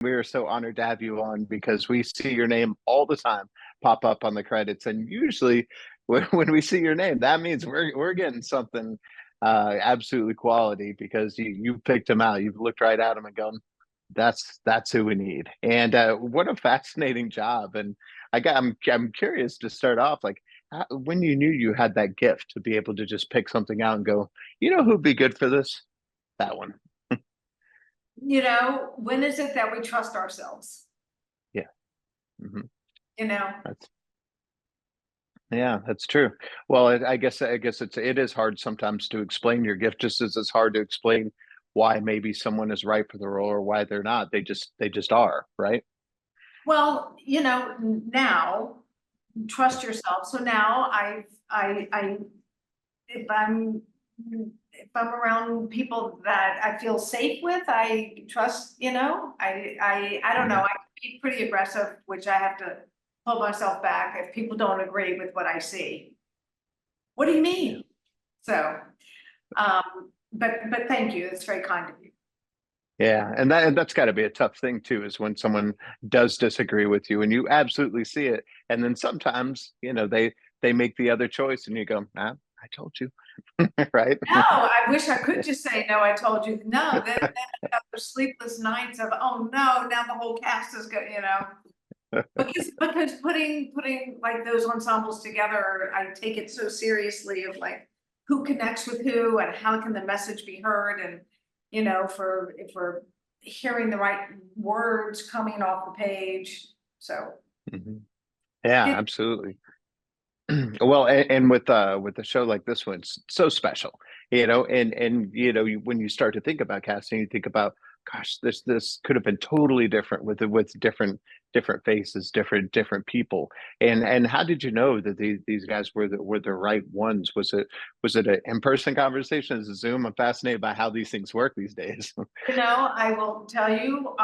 We are so honored to have you on because we see your name all the time pop up on the credits, and usually when we see your name, that means we're getting something absolutely quality because you picked him out. You've looked right at him and gone, that's who we need. And what a fascinating job. And I'm curious to start off, like when you knew you had that gift to be able to just pick something out and go, you know who'd be good for this? That one. When is it that we trust ourselves? Yeah. Hmm. You know, That's Yeah, that's true. Well, I guess it is hard sometimes to explain your gift, just as it's hard to explain why maybe someone is right for the role or why they're not. They just are, right? well, now trust yourself. So now I, if I'm, if I'm around people that I feel safe with, I trust, I don't know, Hmm. I can be pretty aggressive, which I have to pull myself back if people don't agree with what I see. What do you Yeah. mean? So, but thank you. It's very kind of you. Yeah, and that's got to be a tough thing too, is when someone does disagree with you and you absolutely see it, and then sometimes, they make the other choice and you go, ah, I told you, right? No, I wish I could just say, no, I told you. No, then those sleepless nights of, oh no, now the whole cast is good, because putting like those ensembles together, I take it so seriously of like who connects with who and how can the message be heard, and for if we're hearing the right words coming off the page. So Mhm. Yeah, it, absolutely. Well, and with a show like this one, it's so special, and when you start to think about casting, you think about, gosh, this could have been totally different with different faces, different people. And how did you know that these guys were the right ones? Was it an in-person conversation? Is it Zoom? I'm fascinated by how these things work these days. I will tell you,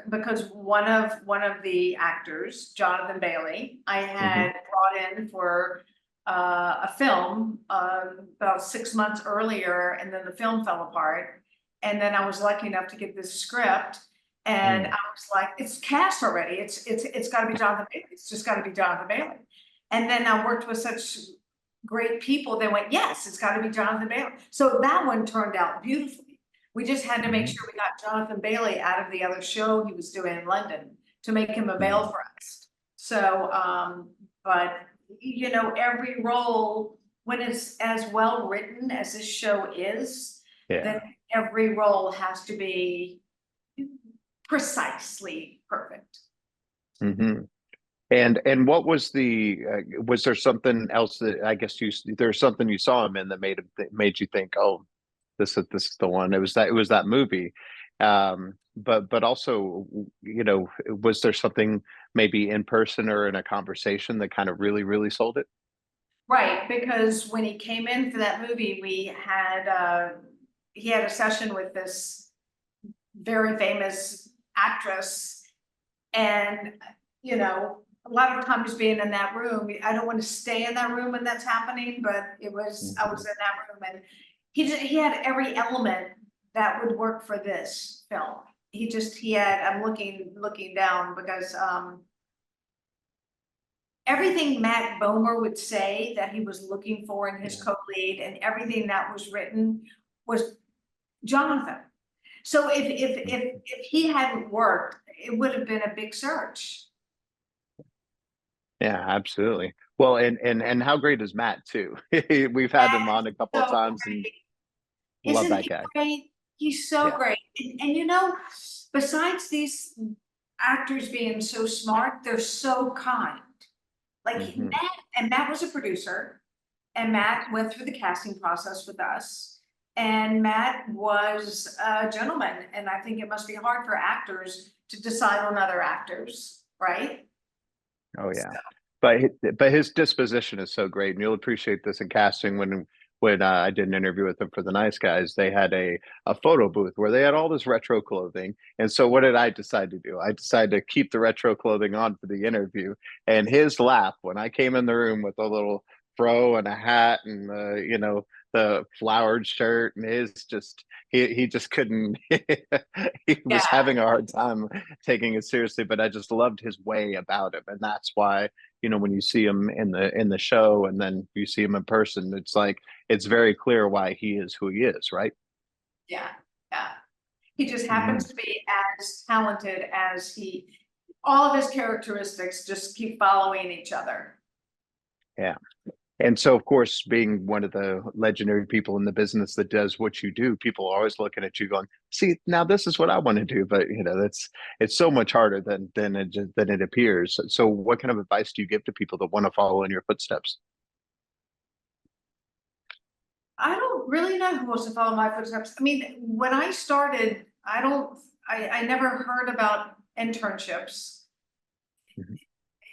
because one of the actors, Jonathan Bailey, I Hmm. had brought in for a film about 6 months earlier, and then the film fell apart. And then I was lucky enough to get this script, and I was like, "It's cast already. It's got to be Jonathan Bailey. It's just got to be Jonathan Bailey." And then I worked with such great people. They went, "Yes, it's got to be Jonathan Bailey." So that one turned out beautifully. We just had to make Hmm. sure we got Jonathan Bailey out of the other show he was doing in London to make him avail Hmm. for us. So, but every role, when it's as well written as this show is, then Yeah. every role has to be precisely perfect. Hmm. And what was there something else that, I guess, there's something you saw him in that made you think, oh, this is the one. It was that movie. But also, was there something maybe in person or in a conversation that kind of really sold it? Right, because when he came in for that movie, he had a session with this very famous actress. And, a lot of times being in that room, I don't want to stay in that room when that's happening, but I was Mhm. in that room, and he had every element that would work for this film. I'm looking down because, everything Matt Bomer would say that he was looking for in his Yeah. co-lead, and everything that was written was Jonathan. So if he hadn't worked, it would have been a big search. Yeah, absolutely. Well, and how great is Matt too? We've had him That's on a couple of so times and great. love Isn't that he guy. great? He's so Yeah. great. And besides these actors being so smart, they're so kind. Like Hmm. Matt was a producer, and Matt went through the casting process with us. And Matt was a gentleman, and I think it must be hard for actors to decide on other actors, right? Oh yeah. So, But his disposition is so great, and you'll appreciate this in casting. When I did an interview with him for the Nice Guys, they had a photo booth where they had all this retro clothing. And so what did I decide to do? I decided to keep the retro clothing on for the interview. And his laugh when I came in the room with a little fro and a hat and the flowered shirt, and his just he just couldn't he was Yeah, having a hard time taking it seriously, but I just loved his way about him. And that's why, when you see him in the show and then you see him in person, it's like it's very clear why he is who he is, right? yeah, yeah. He just Mhm. happens to be as talented as all of his characteristics just keep following each other. Yeah. And so, of course, being one of the legendary people in the business that does what you do, people are always looking at you going, see, now this is what I want to do. But it's so much harder than it appears. So what kind of advice do you give to people that want to follow in your footsteps? I don't really know who wants to follow my footsteps. I mean, when I started, I never heard about internships. Mhm.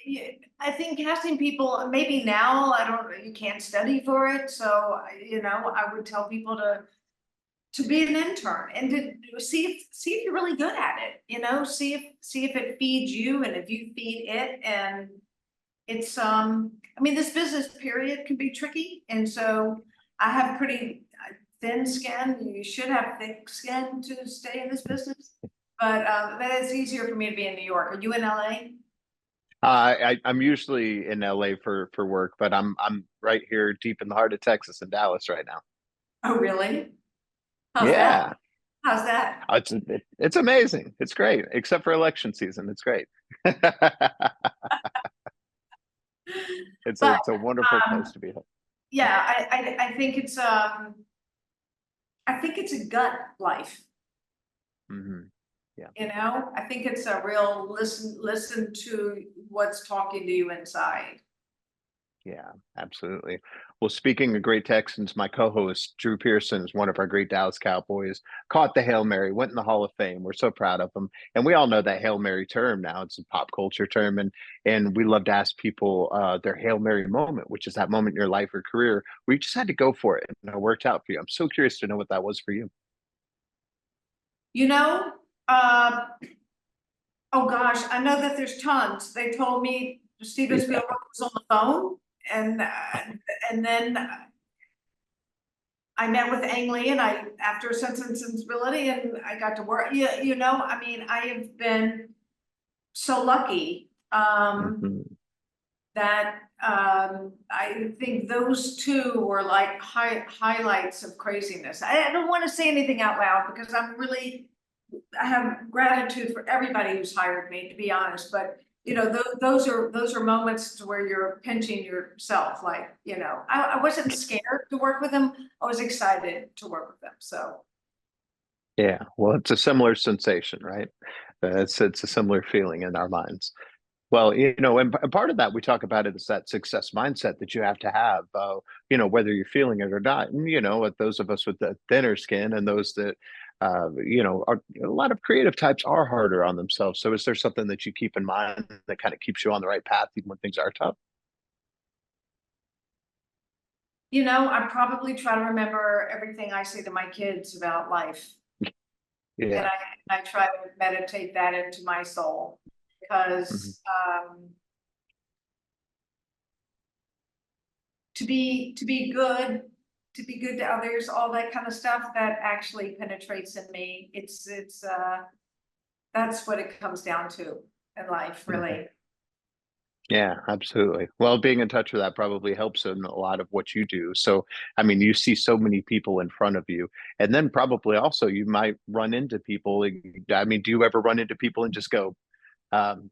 Yeah, I think casting people, maybe now, I don't, you can't study for it. So, I would tell people to be an intern and to see if you're really good at it, see if it feeds you and if you feed it. And it's, I mean, this business period can be tricky. And so I have pretty thin skin. You should have thick skin to stay in this business. But it's easier for me to be in New York. Are you in LA? I'm usually in LA for work, but I'm right here deep in the heart of Texas in Dallas right now. Oh, really? How's that? Yeah, How's that? it's amazing. It's great, except for election season. It's great. But it's a wonderful place um, to be. yeah, I think it's a gut life. Hmm. Yeah. I think it's a real listen to what's talking to you inside. Yeah, absolutely. Well, speaking of great Texans, my co-host Drew Pearson is one of our great Dallas Cowboys. Caught the Hail Mary, went in the Hall of Fame. We're so proud of him, and we all know that Hail Mary term now. It's a pop culture term, and we love to ask people their Hail Mary moment, which is that moment in your life or career where you just had to go for it and it worked out for you. I'm so curious to know what that was for you. You know, uh, oh gosh, I know that there's tons. They told me Steven Yeah. Spielberg was on the phone, and then I met with Ang Lee, and after Sense and Sensibility, and I got to work. Yeah, I mean, I have been so lucky. Mhm. That I think those two were like highlights of craziness. I don't want to say anything out loud because I have gratitude for everybody who's hired me, to be honest. But those are moments to where you're pinching yourself. Like, I wasn't scared to work with them. I was excited to work with them. So Yeah, well, it's a similar sensation, right? It's a similar feeling in our minds. Well, and part of that we talk about it is that success mindset that you have to have, whether you're feeling it or not. And, with those of us with the thinner skin and those that, are a lot of creative types are harder on themselves. So is there something that you keep in mind that kind of keeps you on the right path even when things are tough? I probably try to remember everything I say to my kids about life. And Yeah. I try to meditate that into my soul Mhm. because to be good, to be good to others, all that kind of stuff that actually penetrates in me. It's that's what it comes down to in life, Mhm. really. Yeah, absolutely. Well, being in touch with that probably helps in a lot of what you do. So, I mean, you see so many people in front of you, and then probably also you might run into people. I mean, do you ever run into people and just go, um,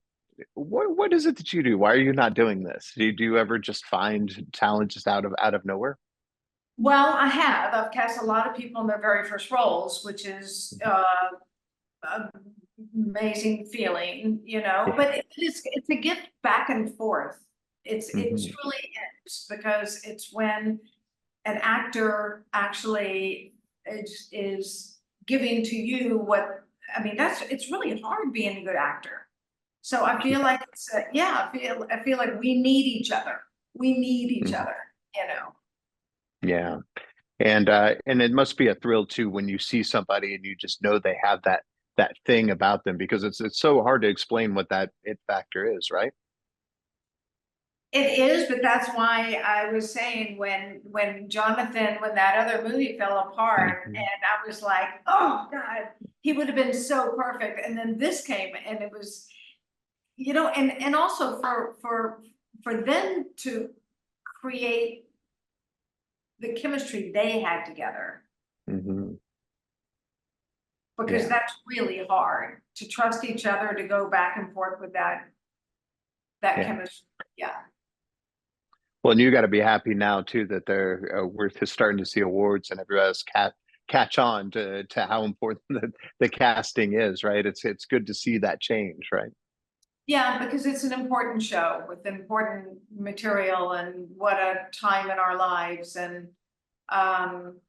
what is it that you do? Why are you not doing this? Do you ever just find talent just out of nowhere? Well, I have. I've cast a lot of people in their very first roles, which is amazing feeling, Yeah. but it's a gift back and forth. It Hmm. truly is because it's when an actor actually is giving to you what I mean. It's really hard being a good actor. So I feel like yeah, I feel like we need each other. We need each Hmm. other, you know. Yeah. And it must be a thrill too when you see somebody and you just know they have that thing about them because it's so hard to explain what that it factor is, right? It is, but that's why I was saying when Jonathan, when that other movie fell apart, Mhm. and I was like, oh God, he would have been so perfect. And then this came and it was, and also for them to create the chemistry they had together, Mhm. because Yeah. that's really hard to trust each other to go back and forth with that Yeah. chemistry. Yeah. Well, and you got to be happy now too that they're we're starting to see awards and everybody else catch on to how important the casting is, right? It's good to see that change, right? Yeah, because it's an important show with important material and what a time in our lives. And um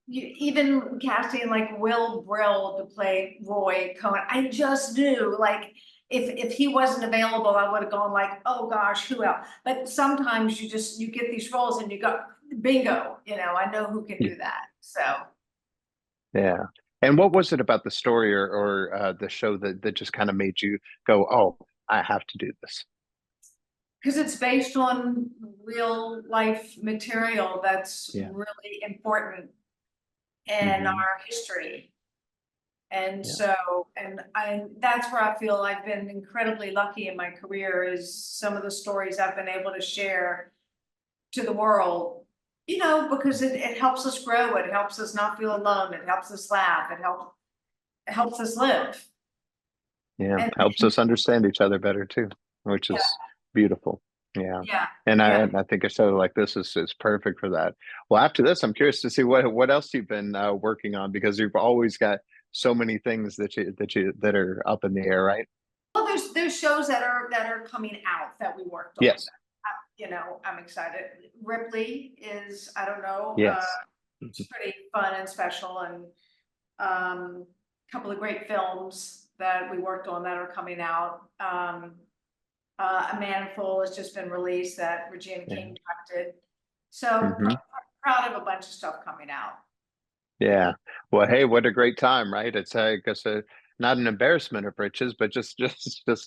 even casting like Will Brill to play Roy Cohen, I just knew like if he wasn't available, I would have gone like, oh gosh, who else? But sometimes you get these roles and you go, bingo, I know who can Yeah. do that. So Yeah. And what was it about the story or the show that just kind of made you go, "Oh, I have to do this"? because it's based on real life material that's Yeah. really important in Hmm. our history. And Yeah. so, that's where I feel I've been incredibly lucky in my career, is some of the stories I've been able to share to the world, because it helps us grow, it helps us not feel alone, it helps us laugh, it helps us live. Yeah. And Helps us understand each other better too, which yeah, is beautiful. Yeah. yeah, And I yeah. and I think a show like this is perfect for that. Well, after this, I'm curious to see what else you've been working on because you've always got so many things that are up in the air, right? Well, there's shows that are coming out that we worked on. Yes. I'm excited. Ripley is, I don't know, Yes. it's pretty fun and special, and a couple of great films that we worked on that are coming out. A Manful has just been released that Regina Yeah. King directed. So Hmm. proud of a bunch of stuff coming out. Yeah. Well, hey, what a great time, right? It's I guess not an embarrassment of riches, but just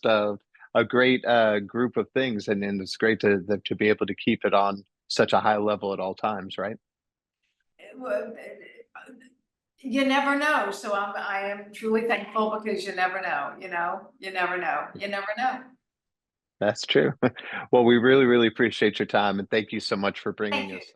a great group of things, and it's great to be able to keep it on such a high level at all times, right? Well, you never know. So I am truly thankful, because you never know, you never know, you never know. That's true. Well, we really appreciate your time, and thank you so much for Thank bringing you. us